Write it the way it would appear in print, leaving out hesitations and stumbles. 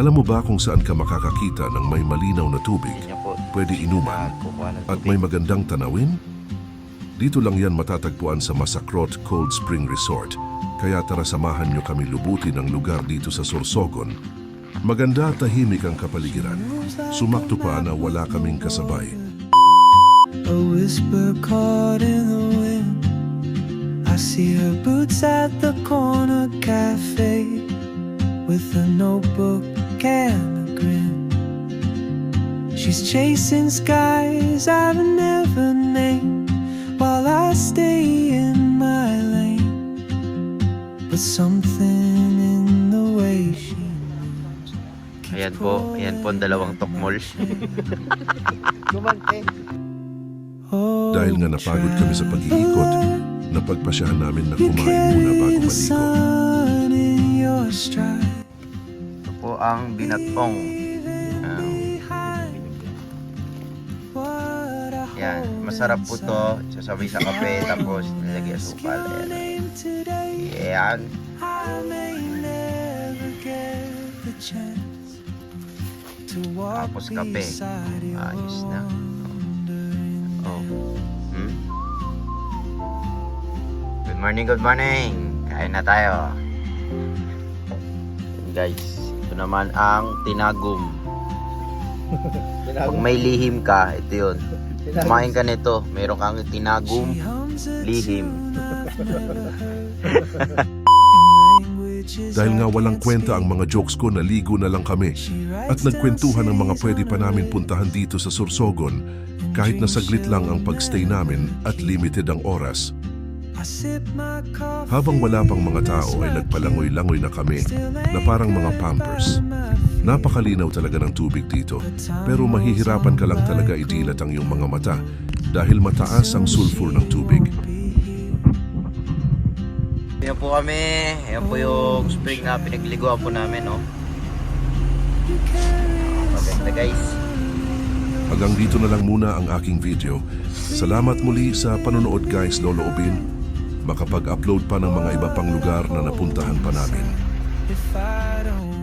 Alam mo ba kung saan ka makakakita ng may malinaw na tubig, Yan po. pwede inuman, Kukuha ng at tubig. may magandang tanawin? Dito lang yan matatagpuan sa Masakrot Cold Spring Resort. Kaya tara samahan nyo kami lubutin ang lugar dito sa Sorsogon. Maganda at tahimik ang kapaligiran. Sumakto pa na wala kaming kasabay. A whisper caught in the wind. I see her boots at the corner cafe with a notebook and a grin. She's chasing skies I've never named while I stay in my lane. But something in the way she moves. Ayan po ang dalawang tokmol. Gumante. Oh, Dahil nga napagod kami sa pag-iikot, napagpasyahan namin na kumain muna bago maligo. sun in your stride. Ito po ang binatong. What I Yan, masarap po to. Sasabay sa kape, tapos nilagay asukal. Ayan. name today, Ayan. I may never get the chance to walk Tapos kape. beside you. Ayos na. Oh. Hmm? Good morning, good morning. Kain na tayo. Yan guys, ito naman ang tinagum. Pag may lihim ka, ito yun. Kumain ka nito, meron kang tinagum lihim. Dahil nga walang kwenta ang mga jokes ko, naligo na lang kami at nagkwentuhan ng mga pwede pa namin puntahan dito sa Sorsogon kahit na saglit lang ang pagstay namin at limited ang oras. Habang wala pang mga tao ay nagpalangoy-langoy na kami na parang mga pampers. Napakalinaw talaga ng tubig dito pero mahihirapan ka lang talaga idilat ang iyong mga mata dahil mataas ang sulfur ng tubig. Ayan po kami. Ayan po yung spring na pinagliguan po namin, no? Maganda guys. Hanggang dito na lang muna ang aking video. Salamat muli sa panonood guys, loloobin. Makapag-upload pa ng mga iba pang lugar na napuntahan pa namin. If I don't